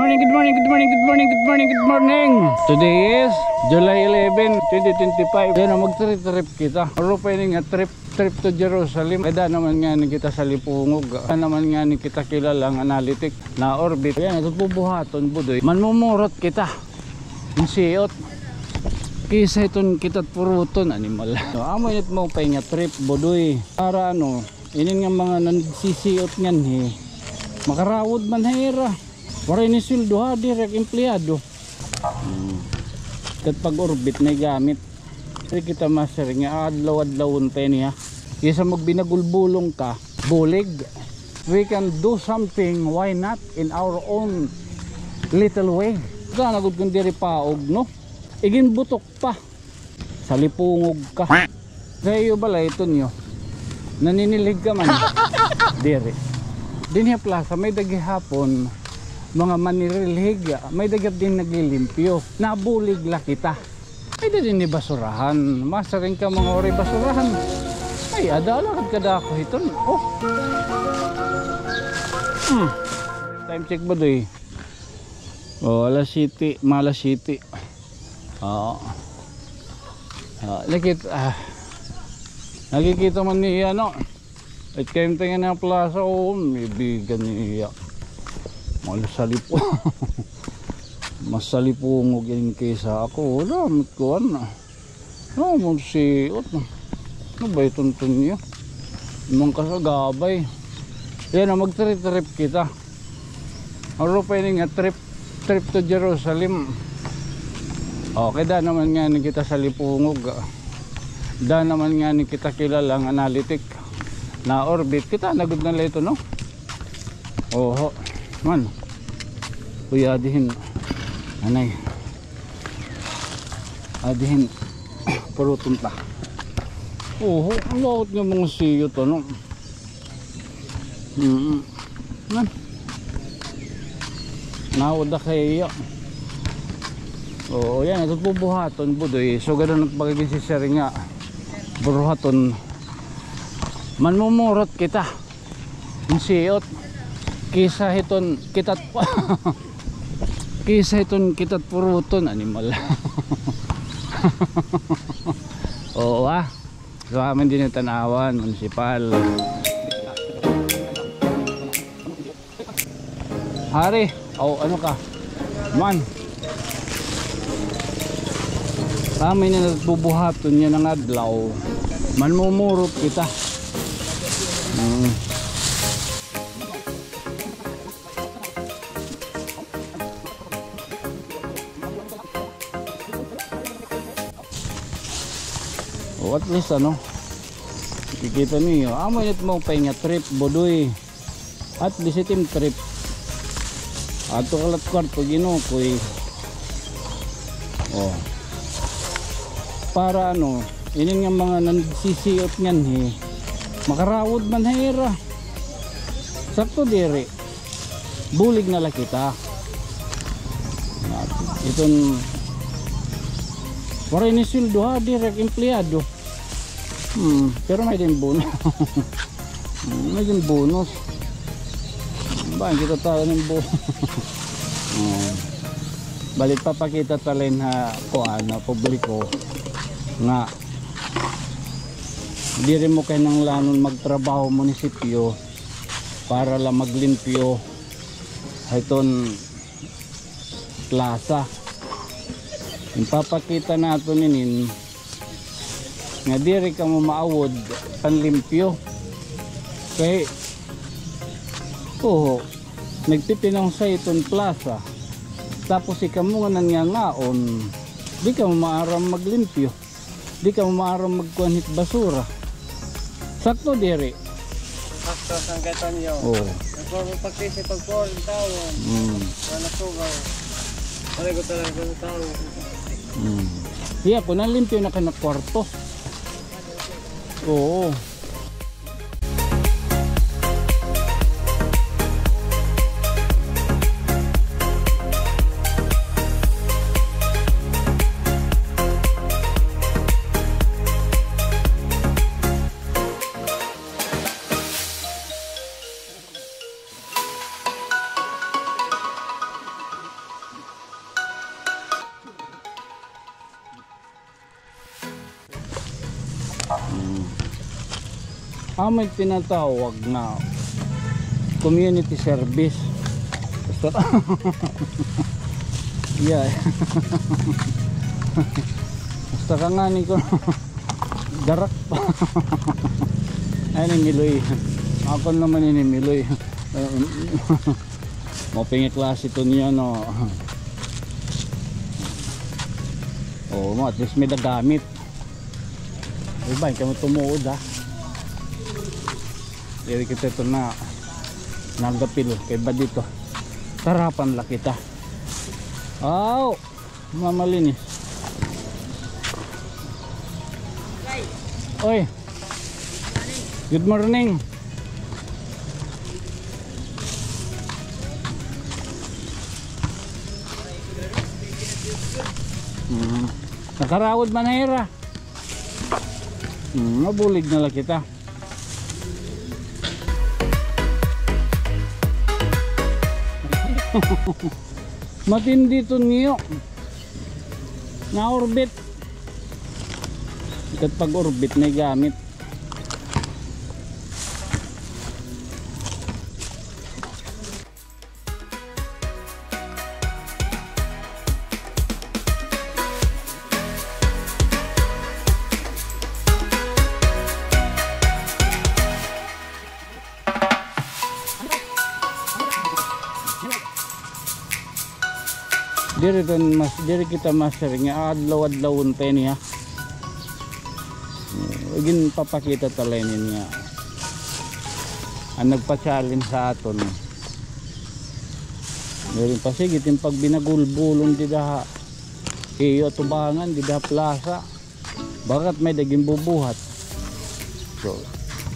morning, good morning, good morning, good morning, good morning, good morning. Today is July 11, 2025. Yan na mag-trip kita. Aro pa yun nga trip to Jerusalem. Kada naman nga ni kita sa Lipungog. Kada naman nga ni kita kilalang analytic na orbit. Yan, ito bubuhaton budoy. Manmumurot kita. Yung siyot. Kisa iton kitat puruton animal. So, amo init mo pa nga trip budoy. Para ano, inin nga mga nagsisiyot ngan he. Makarawod man hera. Waray ni sildo ha, direct empleyado. Kat pag orbit na gamit. Kasi kita master nga adlaw-adlawon pa niya. Kesa magbinagulbulong ka, bulig. We can do something, why not, in our own little way. Ika nagod kong diri paog, no? Igin butok pa. Sa Lipungog ka. Kaya yung balay ito nyo. Naninilig ka man. Diri. Dinhi plaza, may dagi hapon. Mga manirilhig, may dagat din naglilimpyo. Nabulig la kita. Ay din ni basurahan. Masaring ka mga ori basurahan. Ay adala kada ako hiton. Oh. Time check ba doy? Oh, alas city, malas city. Oo. Nakikita man niya no. At kayo tingin na plaza, oh, may bigan niya. Malasalipo. Masalipungog yan kaysa ako. Wala, matkuhan na. No, magsiot na. Ano ba itong niya? Imang kasagabay. Yan na, mag-trip kita. Aro pa yun nga, trip to Jerusalem. Okay, da naman nga ni kita sa Lipungog. Da naman nga ni kita kilalang analytic na orbit. Kita nagod na ito, no? Oho. Man. Kuya adihin. Anay. Adihin. Puruton pa. Oho. Ang laot nga mga siyo to, no? Man. Nawada kaya. Oo, yan. Ito bubuhaton, budoy. So, gano'n ang pagkikisisari nga. Buruhaton. Manmumurot kita. Yung siyot. Kisa hiton kitat Kisa hiton kitat puruton animal. Oo ah. So amin din yung Tanawan Municipal. Hari, oh ano ka? Man. Kami na nagbubuhaton niya ng adlaw. Manmumurot kita. At least ano kikita niyo amo init mo pa nga trip bodoy at least itim trip ato kalat kwarto ginukoy oh para ano inin nga mga nagsisiyot ngan he makarawod man hera sakto diri bulig na la kita iton waray ni sildo ha direct empleyado. Pero may din bonus. May din bonus. Bakit kita tayo ng bonus? Balik papakita talin ha kuan na publiko nga di rin mo kayo ng lanon magtrabaho munisipyo para lang maglimpyo iton plaza. Papakita nato ninin nga diri ka mo maawod panlimpyo kay nagtipinong sa iton plaza tapos ikaw mo nga nangangaon di ka mo maaram maglimpyo di ka mo maaram magkuanhit basura sakto diri sakto sang gaton yo pagkisi pagkuhan tawon wala sugaw wala ko talaga tawon iya ko nalimpyo na ka na kwarto. Oo. may tinatawag na community service. Basta yeah. Basta ka nga ni ko darak pa. Ay ni Miloy. Ako naman ni Miloy. Mapingi klase ito niya no. Oo mo, at least may nagamit. Diba, hindi kami tumuod ha. Diri kita ito na nagapil kay ba dito. Tarapan la kita. Aw, mamalinis. Oy. Good morning. Nakarawod manahira. Mabulig na lang kita. Matindi to niyo na orbit. Ikat pag orbit na gamit. Diri kita master nga adlaw-adlawon pa niya. Igin papakita talainin niya. Ang nagpa-challenge sa aton. Meron pa sige tin pag binagulbulon di daha. Iyo tubangan di daha plaza. Bakat may daging bubuhat. So,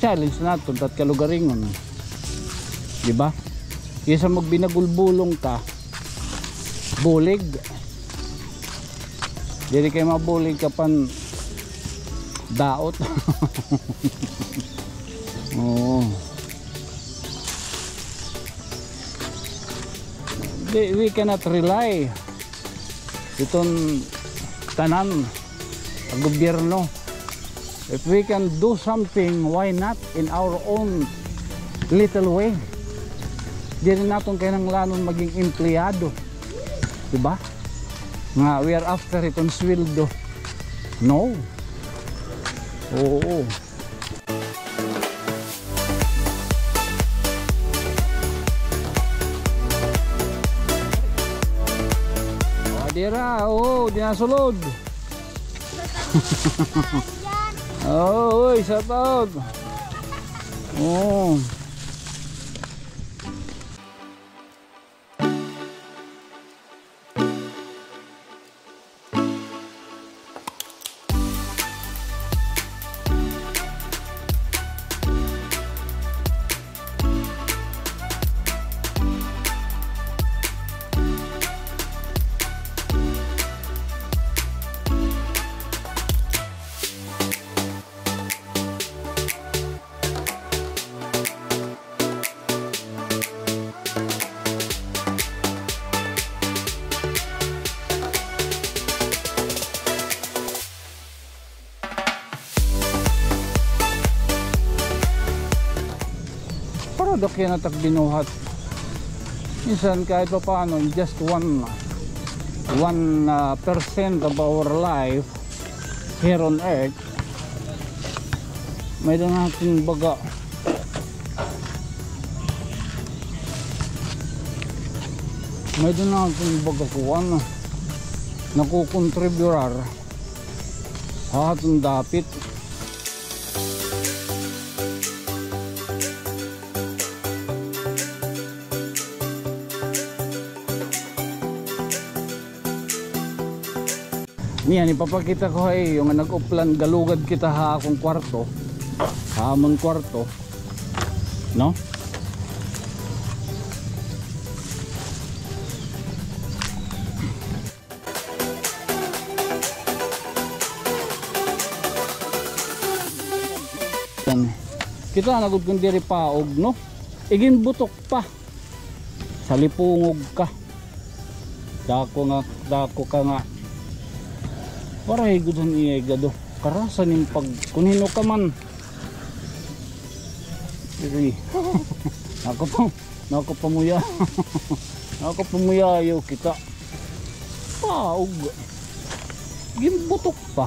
challenge naton tat kalugaringon. Di ba? Kaysa magbinagulbulong ka, bulig. Dili kay mabulig ka pan daot. Oh. We cannot rely iton tanan ang gobyerno. If we can do something, why not in our own little way? Dili naton kinahanglanon maging empleyado. Diba? Nga we are after itong sweldo. No. Oo. Adira, oo, di nasulod. Oo, uy, sa taon. Oo. Dok yan at binuhat. Minsan kahit pa paano, just 1% of our life here on earth, may doon natin baga kung ano nakukontributar sa atong dapit. Yan, ipapakita ko ay yung nag-uplan galugad kita ha akong kwarto. Hamon kwarto. No? Yan. Kita nagud kun diri paog, no? Igin butok pa. Salipungog ka. Dako ka nga. Para higudan iya gado karasan yung pag kunino ka man Diri. Nakapamuya. Nakapamuyayo kita. Paug. Gimbutok pa.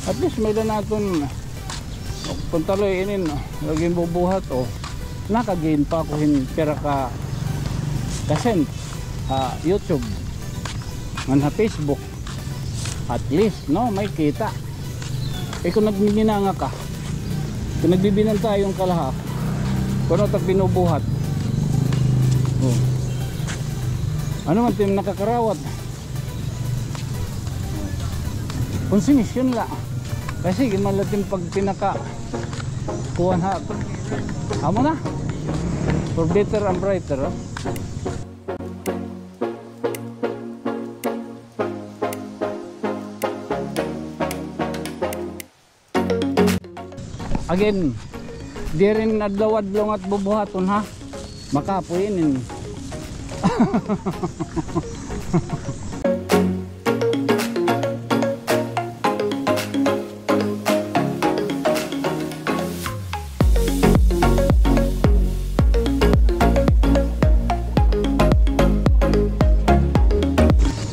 At least may na natin puntaloy inin laging bubuhat o nakagain pa ako pera ka kasend YouTube nga Facebook at least no may kita kung nagmininanga ka kung nagbibinan tayong kalahak kung ano tag binubuhat ano man tim nakakarawat kung sinis yun lang kasi gimalating pag pinaka kuhan ha amo na for better and brighter again di rin adlaw-adlaw at bubuhaton ha makapuinin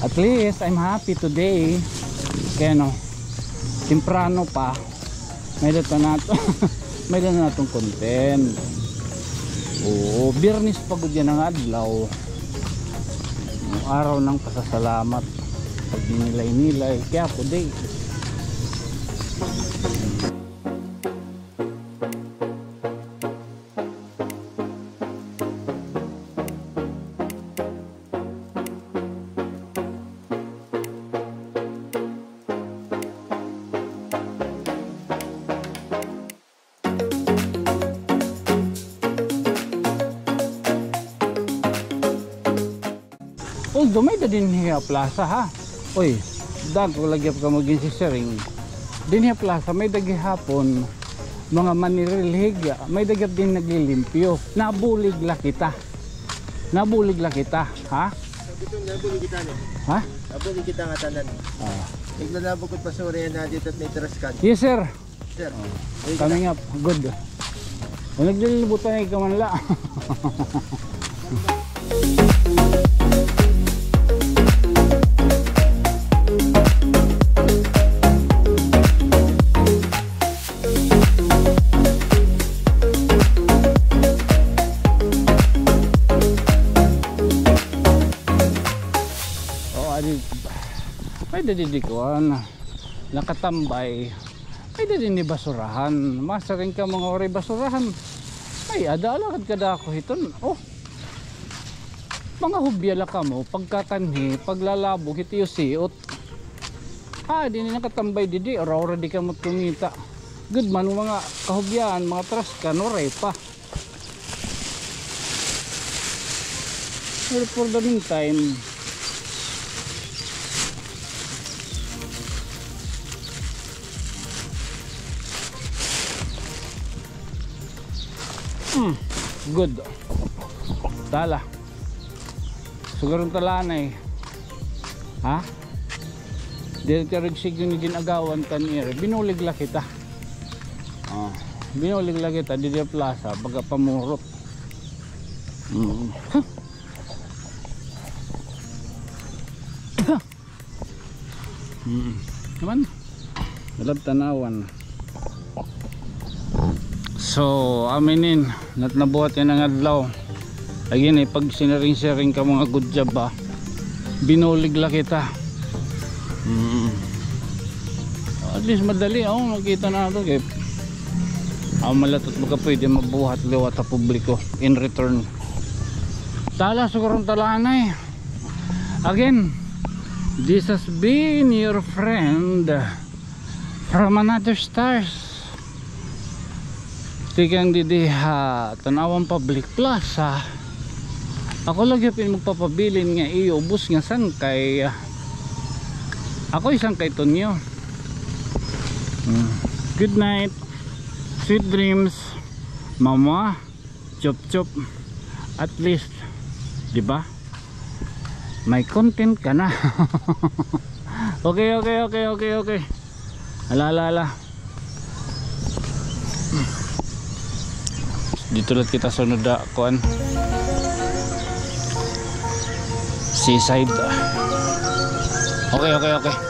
at least I'm happy today kaya no temprano pa may data nato may data natong content oo Biyernes pagod yan ang adlaw araw ng pasasalamat pag nilay-nilay kaya po day dumay da din hiya plaza ha oy dago lagi ka maging si Sering din hiya plaza may dagi hapon mga manirilhig may dagap din naglilimpyo nabulig la kita ha nabulig kita no ha nabulig kita nga tanan naglalabog ko pasuri na dito at may traskan yes sir coming up good naglilibutan ay kamanla may dadidikuan nakatambay may dadini basurahan masaring ka mga oray basurahan ay adalakad kada ako hiton mga hubyala ka mo pagkatanhi paglalabog iti yung siot dini nakatambay didi ora di ka mo kumita good man mga kahubyan mga traskan oray pa well, for the meantime good tala sigurong talanay ha dito rigsig yung ginagawan kanir binuligla kita binuligla kita dito plaza baga pamurot naman dalab tanawan so aminin nabuhat yan ang adlaw again pag sinaring-saring ka mga good job binuligla kita at least madali nakita na ito kaya malatot mo ka pwede mabuhat liwat sa publiko in return tala sigurong talanay again This has been your friend from another stars. Tigang didiha Tanawang Public Plaza. Ako lagi magpapabilin nga iyo ubos nga sangkay. Ako isang kay Tonyo. Good night, sweet dreams, mama, chop chop. At least, di ba? May content ka na. Okay. Ala. Dito lang kita sunod na kuan. Seaside. Okay.